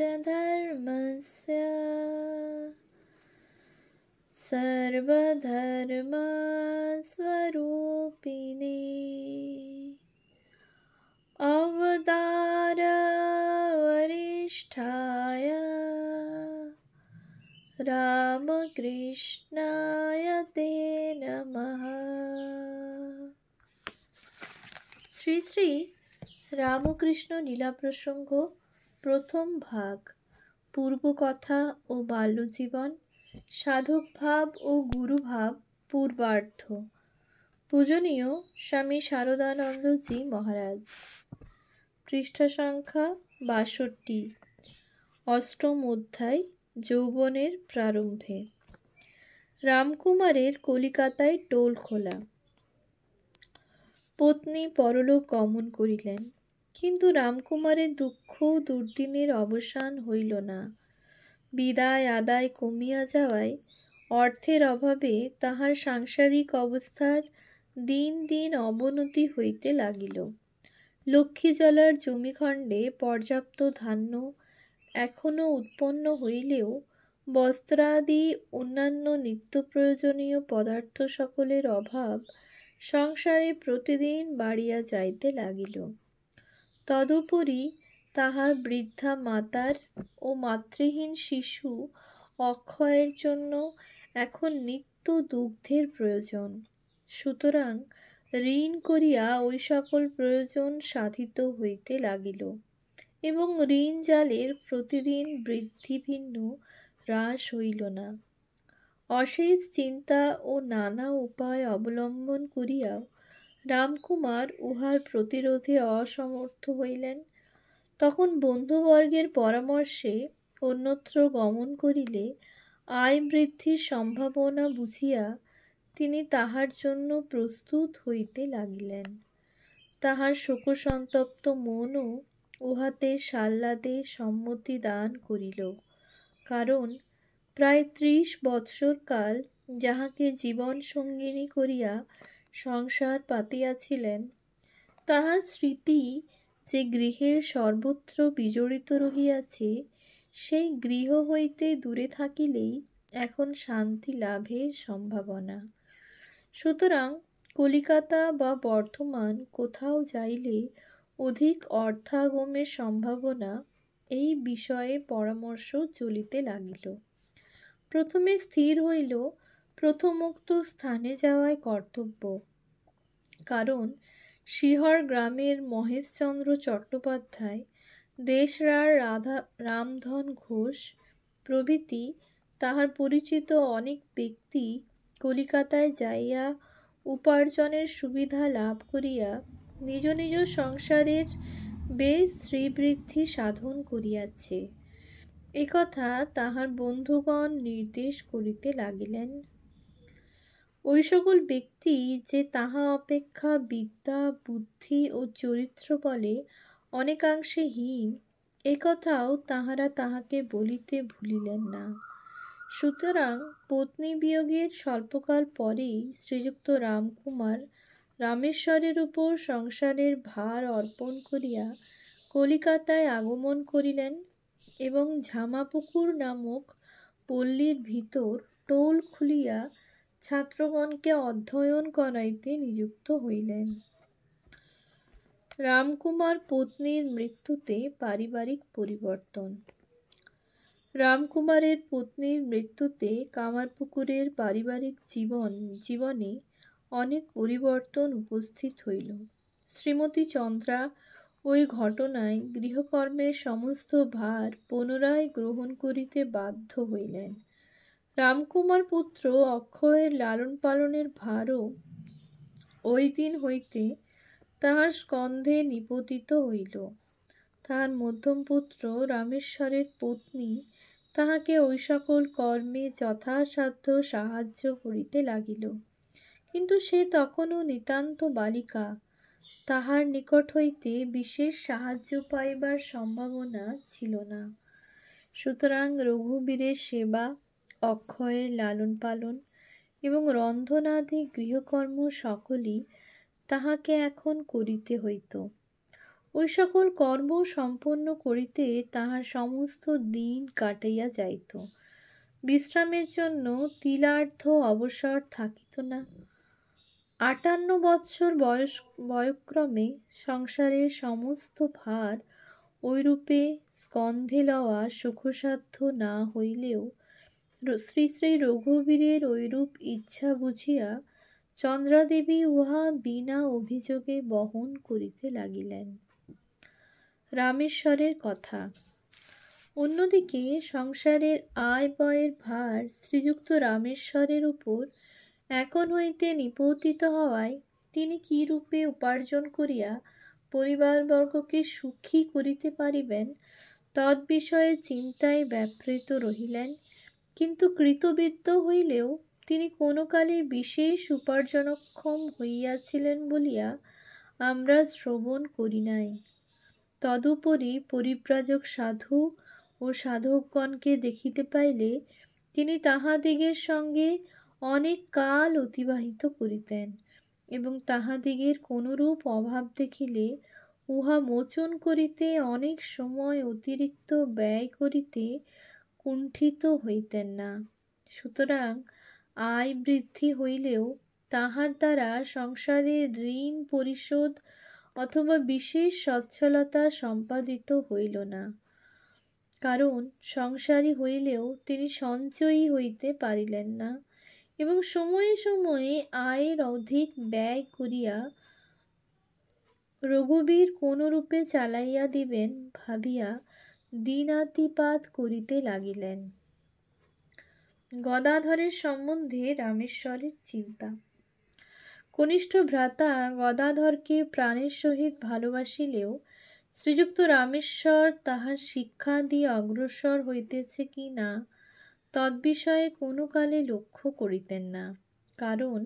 धर्मस्य सर्वधर्मस्वरूपिणे अवतार वरिष्ठाय রামকৃষ্ণায় তে নমঃ। শ্রী শ্রী রামকৃষ্ণ লীলা প্রসঙ্গ প্রথম ভাগ, পূর্বকথা ও বাল্যজীবন, সাধক ভাব ও গুরুভাব পূর্বার্ধ। পূজনীয় স্বামী শারদানন্দজি মহারাজ। পৃষ্ঠা সংখ্যা ৬২। অষ্টম অধ্যায়, যৌবনের প্রারম্ভে। রামকুমারের কলিকাতায় টোল খোলা। পত্নী পরলোক গমন করিলেন, কিন্তু রামকুমারের দুঃখ দুর্দিনের অবসান হইল না। বিদায় আদায় কমিয়া যাওয়ায় অর্থের অভাবে তাহার সাংসারিক অবস্থার দিন দিন অবনতি হইতে লাগিল। লক্ষ্মীজলার জমিখণ্ডে পর্যাপ্ত ধান্য এখনও উৎপন্ন হইলেও বস্ত্রাদি অন্যান্য নিত্য প্রয়োজনীয় পদার্থ সকলের অভাব সংসারে প্রতিদিন বাড়িয়া যাইতে লাগিল। তদুপরি তাহার বৃদ্ধা মাতার ও মাতৃহীন শিশু অক্ষয়ের জন্য এখন নিত্য দুগ্ধের প্রয়োজন। সুতরাং ঋণ করিয়া ওই সকল প্রয়োজন সাধিত হইতে লাগিল এবং ঋণ জালের প্রতিদিন বৃদ্ধি ভিন্ন হ্রাস হইল না। অশেষ চিন্তা ও নানা উপায় অবলম্বন করিয়াও রামকুমার উহার প্রতিরোধে অসমর্থ হইলেন। তখন বন্ধুবর্গের পরামর্শে অন্যত্র গমন করিলে আয় বৃদ্ধির সম্ভাবনা বুঝিয়া তিনি তাহার জন্য প্রস্তুত হইতে লাগিলেন। তাহার শোকসন্তপ্ত মনও উহাতে সাহ্লাদে সম্মতি দান করিল, কারণ প্রায় ৩০ বৎসর কাল যাহাকে জীবন সঙ্গিনী করিয়া সংসার পাতিয়াছিলেন, তাহার স্মৃতি যে গৃহের সর্বত্র বিজড়িত রহিয়াছে, সেই গৃহ হইতে দূরে থাকিলেই এখন শান্তি লাভের সম্ভাবনা। সুতরাং কলিকাতা বা বর্ধমান কোথাও যাইলে অধিক অর্থাগমের সম্ভাবনা, এই বিষয়ে পরামর্শ চলিতে লাগিল। প্রথমে স্থির হইল প্রথমোক্ত স্থানে যাওয়াই কর্তব্য, কারণ শিহর গ্রামের মহেশচন্দ্র চট্টোপাধ্যায়, দেশরার রামধন ঘোষ প্রভৃতি তাহার পরিচিত অনেক ব্যক্তি কলিকাতায় যাইয়া উপার্জনের সুবিধা লাভ করিয়া নিজ নিজ সংসারের বেশ শ্রীবৃদ্ধি সাধন করিয়াছে, একথা তাহার বন্ধুগণ নির্দেশ করিতে লাগিলেন। ওই সকল ব্যক্তি যে তাহা অপেক্ষা বিদ্যা বুদ্ধি ও চরিত্র বলে অনেকাংশে হীন, একথাও তাহারা তাহাকে বলিতে ভুলিলেন না। সুতরাং পত্নী বিয়োগের স্বল্পকাল পরেই শ্রীযুক্ত রামকুমার রামেশ্বরের উপর সংসারের ভার অর্পণ করিয়া কলিকাতায় আগমন করিলেন এবং ঝামাপুকুর নামক পল্লীর ভিতর টোল খুলিয়া ছাত্রগণকে অধ্যয়ন করাইতে নিযুক্ত হইলেন। রামকুমার পত্নীর মৃত্যুতে পারিবারিক পরিবর্তন। রামকুমারের পত্নীর মৃত্যুতে কামারপুকুরের পারিবারিক জীবনে অনেক পরিবর্তন উপস্থিত হইল। শ্রীমতী চন্দ্রা ওই ঘটনায় গৃহকর্মের সমস্ত ভার পুনরায় গ্রহণ করিতে বাধ্য হইলেন। রামকুমার পুত্র অক্ষয়ের লালন পালনের ভারও ওই দিন হইতে তাহার স্কন্ধে নিপতিত হইল। তাহার মধ্যম পুত্র রামেশ্বরের পত্নী তাহাকে ওই সকল কর্মে যথাসাধ্য সাহায্য করিতে লাগিল, কিন্তু সে তখনও নিতান্ত বালিকা। তাহার নিকট হইতে বিশেষ সাহায্য পাইবার সম্ভাবনা ছিল না। সুতরাং রঘুবীরের সেবা, অক্ষয়ের লালন পালন এবং রন্ধনাদি গৃহকর্ম সকলই তাহাকে এখন করিতে হইত। ওই সকল কর্ম সম্পন্ন করিতে তাহার সমস্ত দিন কাটাইয়া যাইত। বিশ্রামের জন্য তিলার্ধ অবসর থাকিত না। 58 বৎসর বয়ক্রমে সংসারের সমস্ত ভার ঐরূপে স্কন্ধে লওয়া সুখসাধ্য না হইলেও শ্রী শ্রী রঘুবীরের ঐরূপ ইচ্ছা বুঝিয়া চন্দ্রাদেবী উহা বিনা অভিযোগে বহন করিতে লাগিলেন। রামেশ্বরের কথা। অন্যদিকে সংসারের আয় ব্যয়ের ভার শ্রীযুক্ত রামেশ্বরের উপর এখন হইতে নিপতিত হওয়ায় তিনি কি রূপে উপার্জন করিয়া পরিবারবর্গকে সুখী করিতে পারিবেন তদ্বিষয়ে চিন্তায় ব্যাপৃত রহিলেন। কিন্তু কৃতবিদ্য হইলেও তিনি কোনো কালে বিশেষ উপার্জনক্ষম হইয়াছিলেন বলিয়া আমরা শ্রবণ করি নাই। তদুপরি পরিব্রাজক সাধু ও সাধকগণকে দেখিতে পাইলে তিনি তাহাদিগের সঙ্গে অনেক কাল অতিবাহিত করিতেন এবং তাহাদিগের কোনরূপ অভাব দেখিলে উহা মোচন করিতে অনেক সময় অতিরিক্ত ব্যয় করিতে কুণ্ঠিত হইতেন না। সুতরাং আয় বৃদ্ধি হইলেও তাহার দ্বারা সংসারের ঋণ পরিশোধ অথবা বিশেষ সচ্ছলতা সম্পাদিত হইল না। কারণ সংসারী হইলেও তিনি সঞ্চয়ী হইতে পারিলেন না এবং সময়ে সময়ে আয়ের অধিক ব্যয় করিয়া রঘুবীর কোনরূপে চালাইয়া দিবেন ভাবিয়া দিনাতিপাত করিতে লাগিলেন। গদাধরের সম্বন্ধে রামেশ্বরের চিন্তা। কনিষ্ঠ ভ্রাতা গদাধরকে প্রাণের সহিত ভালোবাসিলেও শ্রীযুক্ত রামেশ্বর তাহার শিক্ষা দিয়ে অগ্রসর হইতেছে কি না তদ্বিষয়ে কোনো কালে লক্ষ্য করিতেন না। কারণ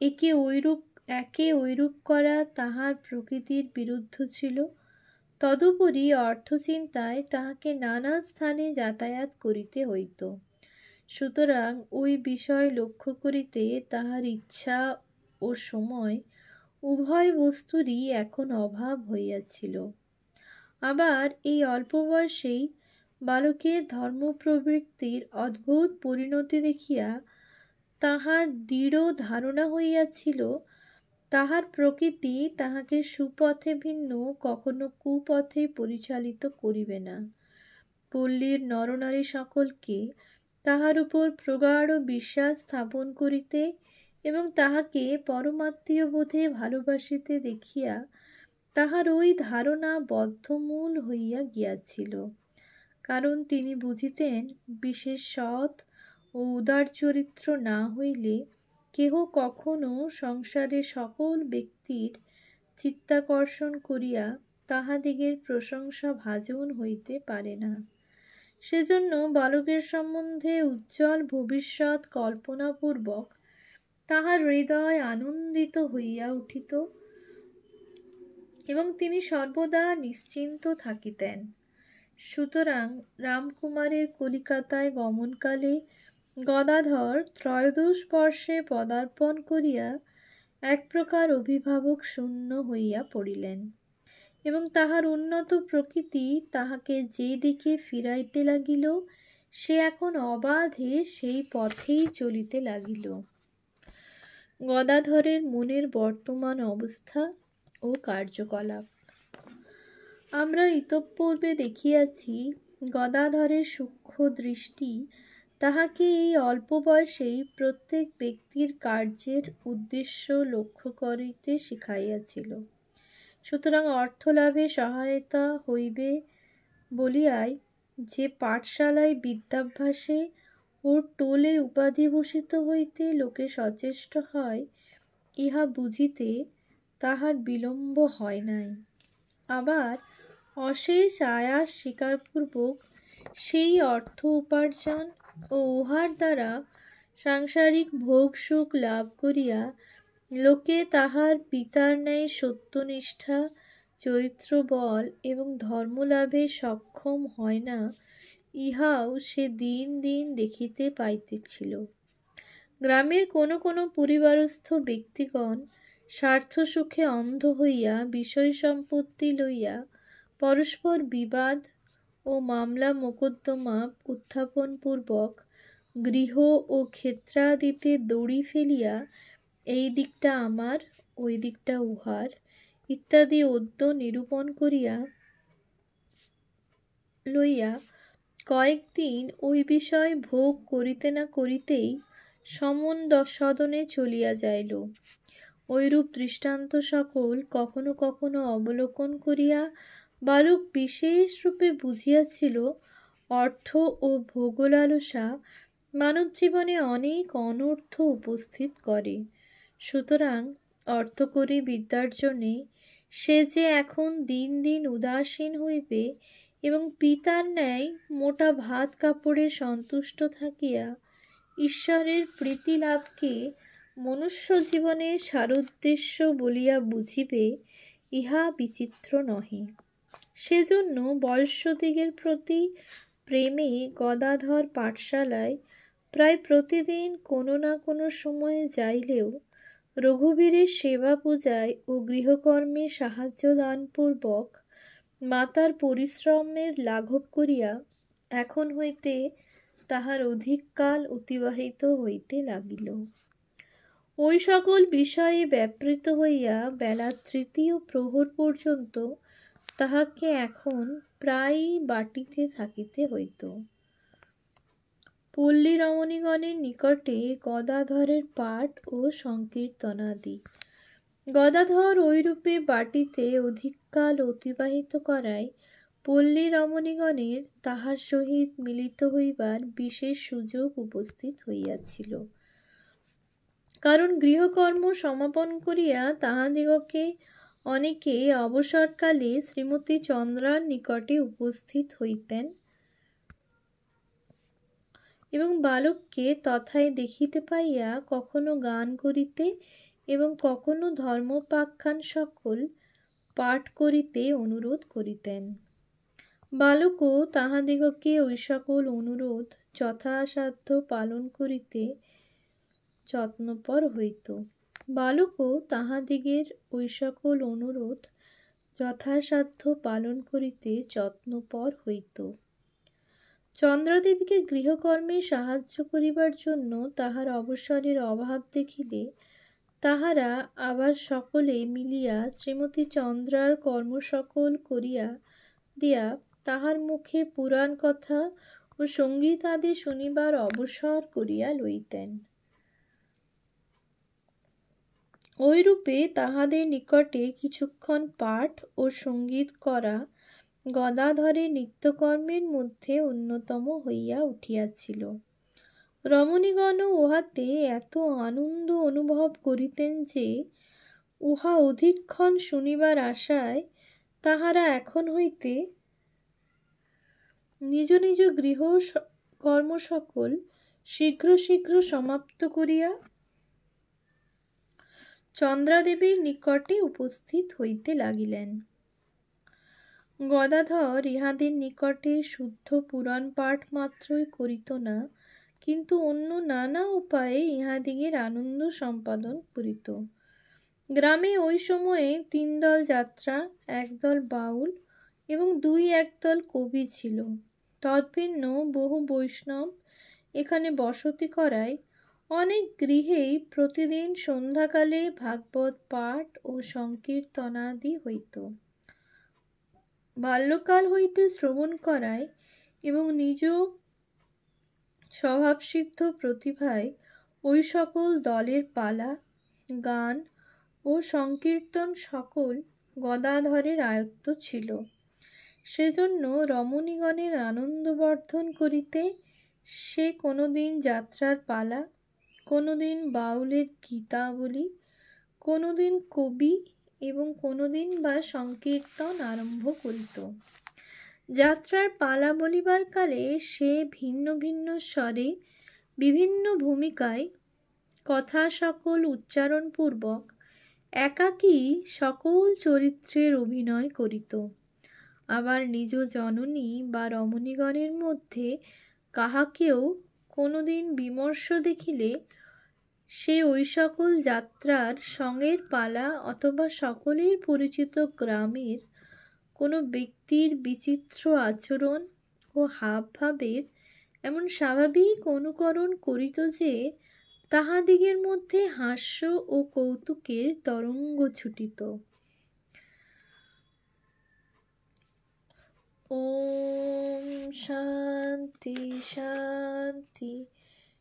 একে ঐরূপ করা তাহার প্রকৃতির বিরুদ্ধ ছিল। তদুপরি অর্থচিন্তায় তাহাকে নানা স্থানে যাতায়াত করিতে হইত। সুতরাং ওই বিষয় লক্ষ্য করিতে তাহার ইচ্ছা ও সময় উভয় বস্তুরই এখন অভাব হইয়াছিল। আবার এই অল্প বয়সেই বালকের ধর্মপ্রবৃত্তির অদ্ভুত পরিণতি দেখিয়া তাহার দৃঢ় ধারণা হইয়াছিল তাহার প্রকৃতি তাহাকে সুপথে ভিন্ন কখনো কুপথে পরিচালিত করিবে না। পল্লীর নরনারী সকলকে তাহার উপর প্রগাঢ় বিশ্বাস স্থাপন করিতে এবং তাহাকে পরমাত্মীয় বোধে ভালোবাসিতে দেখিয়া তাহার ওই ধারণা বদ্ধমূল হইয়া গিয়াছিল। কারণ তিনি বুঝিতেন বিশেষ সৎ ও উদার চরিত্র না হইলে কেহ কখনো সংসারে সকল ব্যক্তির চিত্তাকর্ষণ করিয়া তাহাদিগের প্রশংসা ভাজন হইতে পারে না। সেজন্য বালকের সম্বন্ধে উজ্জ্বল ভবিষ্যৎ কল্পনাপূর্বক তাহার হৃদয় আনন্দিত হইয়া উঠিত এবং তিনি সর্বদা নিশ্চিন্ত থাকিতেন। সুতরাং রামকুমারের কলিকাতায় গমনকালে গদাধর ত্রয়োদশ বর্ষে পদার্পণ করিয়া এক প্রকার অভিভাবক শূন্য হইয়া পড়িলেন এবং তাহার উন্নত প্রকৃতি তাহাকে যে দিকে ফিরাইতে লাগিল সে এখন অবাধে সেই পথেই চলিতে লাগিল। গদাধরের মনের বর্তমান অবস্থা ও কার্যকলাপ। আমরা ইতঃপূর্বে দেখিয়াছি গদাধরের সূক্ষ্ম দৃষ্টি তাহাকে এই অল্প বয়সেই প্রত্যেক ব্যক্তির কার্যের উদ্দেশ্য লক্ষ্য করিতে শিখাইয়াছিল। সুতরাং অর্থলাভে সহায়তা হইবে বলিয়াই যে পাঠশালায় বিদ্যাভ্যাসে ও টোলে উপাধিভূষিত হইতে লোকে সচেষ্ট হয় ইহা বুঝিতে তাহার বিলম্ব হয় নাই। আবার অশেষ আয়াস স্বীকারপূর্বক সেই অর্থ উপার্জন ও উহার দ্বারা সাংসারিক ভোগ সুখ লাভ করিয়া লোকে তাহার পিতার ন্যায় সত্যনিষ্ঠা চরিত্রবল এবং ধর্মলাভে সক্ষম হয় না ইহাও সে দিন দিন দেখিতে পাইতেছিল। গ্রামের কোনো কোনো পরিবারস্থ ব্যক্তিগণ স্বার্থ সুখে অন্ধ হইয়া বিষয় সম্পত্তি লইয়া পরস্পর বিবাদ ও মামলা মোকদ্দমা উত্থাপনপূর্বক গৃহ ও ক্ষেত্রাদিতে দড়ি ফেলিয়া এই দিকটা আমার, ওই দিকটা উহার ইত্যাদি অদ্য নিরূপণ করিয়া লইয়া কয়েকদিন ওই বিষয় ভোগ করিতে না করিতেই সদনে চলিয়া যাইল। ঐরূপ দৃষ্টান্ত সকল কখনো কখনো অবলোকন করিয়া বালক বিশেষ রূপে বুঝিয়াছিল অর্থ ও ভোগলালসা মানব জীবনে অনেক অনর্থ উপস্থিত করে। সুতরাং অর্থকরী বিদ্যার্জনে সে যে এখন দিন দিন উদাসীন হইবে এবং পিতার ন্যায় মোটা ভাত কাপড়ে সন্তুষ্ট থাকিয়া ঈশ্বরের প্রীতি লাভকে মনুষ্য জীবনের সারোদ্দেশ্য বলিয়া বুঝিবে, ইহা বিচিত্র নহে। সেজন্য বয়স্যদিগের প্রতি প্রেমে গদাধর পাঠশালায় প্রায় প্রতিদিন কোনো না কোনো সময়ে যাইলেও রঘুবীরের সেবা পূজায় ও গৃহকর্মে সাহায্য দানপূর্বক মাতার পরিশ্রমের লাঘব করিয়া এখন হইতে তাহার অধিক কাল অতিবাহিত হইতে লাগিল। ওই সকল বিষয়ে ব্যাপৃত হইয়া বেলা তৃতীয় প্রহর পর্যন্ত তাহাকে এখন প্রায়ই বাটিতে থাকিতে হইত। পল্লী রমণীগণের নিকটে গদাধরের পাঠ ও সংকীর্তনাদি। গদাধর ঐরূপে বাটিতে অধিককাল অতিবাহিত করায় পল্লী রমণীগণের তাহার সহিত মিলিত হইবার বিশেষ সুযোগ উপস্থিত হইয়াছিল। কারণ গৃহকর্ম সমাপন করিয়া তাহাদিগকে অনেকে অবসরকালে শ্রীমতী চন্দ্রার নিকটে উপস্থিত হইতেন এবং বালককে তথায় দেখিতে পাইয়া কখনো গান করিতে এবং কখনো ধর্মোপাখ্যান সকল পাঠ করিতে অনুরোধ করিতেন। বালকও তাহাদিগকে ওই সকল অনুরোধ যথাসাধ্য পালন করিতে যত্নপর হইত। বালকও তাহাদিগের ওই সকল অনুরোধ যথাসাধ্য পালন করিতে যত্নপর হইত। চন্দ্রাদেবীকে গৃহকর্মে সাহায্য করিবার জন্য তাহার অবসরের অভাব দেখিলে তাহারা আবার সকলে মিলিয়া শ্রীমতী চন্দ্রার কর্ম সকল করিয়া দিয়া তাহার মুখে পুরাণ কথা ও সঙ্গীত আদি শুনিবার অবসর করিয়া লইতেন। ঐরূপে তাহাদের নিকটে কিছুক্ষণ পাঠ ও সঙ্গীত করা গদাধরের নিত্যকর্মের মধ্যে অন্যতম হইয়া উঠিয়াছিল। রমণীগণও উহাতে এত আনন্দ অনুভব করিতেন যে উহা অধিকক্ষণ শুনিবার আশায় তাহারা এখন হইতে নিজ নিজ গৃহ কর্ম সকল শীঘ্র শীঘ্র সমাপ্ত করিয়া চন্দ্রাদেবীর নিকটে উপস্থিত হইতে লাগিলেন। গদাধর ইহাদের নিকটে শুদ্ধ পুরাণ পাঠ মাত্রই করিত না, কিন্তু অন্য নানা উপায়ে ইহাদিগের আনন্দ সম্পাদন করিত। গ্রামে ওই সময়ে 3 দল যাত্রা, 1 দল বাউল এবং 2-1 দল কবি ছিল। তদ্ভিন্ন বহু বৈষ্ণব এখানে বসতি করায় অনেক গৃহেই প্রতিদিন সন্ধ্যাকালে ভাগবত পাঠ ও সংকীর্তনাদি হইত। বাল্যকাল হইতে শ্রবণ করায় এবং নিজ স্বভাবসিদ্ধ প্রতিভায় ওই সকল দলের পালা, গান ও সংকীর্তন সকল গদাধরের আয়ত্ত ছিল। সেজন্য রমণীগণের আনন্দবর্ধন করিতে সে কোনোদিন যাত্রার পালা, কোনোদিন বাউলের গীতাবলী, কোনোদিন কবি এবং কোনোদিন বা সংকীর্তন আরম্ভ করিত। যাত্রার পালা বলিবার কালে সে ভিন্ন ভিন্ন স্বরে বিভিন্ন ভূমিকায় কথা সকল উচ্চারণপূর্বক একাকী সকল চরিত্রের অভিনয় করিত। আবার নিজ জননী বা রমণীগণের মধ্যে কাহাকেও কোনোদিন বিমর্ষ দেখিলে সে ওই সকল যাত্রার সঙ্গের পালা অথবা সকলের পরিচিত গ্রামের কোনো ব্যক্তির বিচিত্র আচরণ ও হাবভাবের এমন স্বাভাবিক অনুকরণ করিত যে তাহাদিগের মধ্যে হাস্য ও কৌতুকের তরঙ্গ ছুটিত। ওম শান্তি শান্তি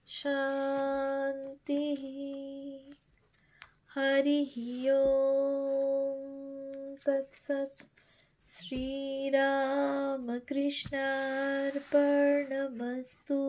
শান্তি। হরি ওম তৎসৎ। শ্রীরামকৃষ্ণার্পণমস্তু।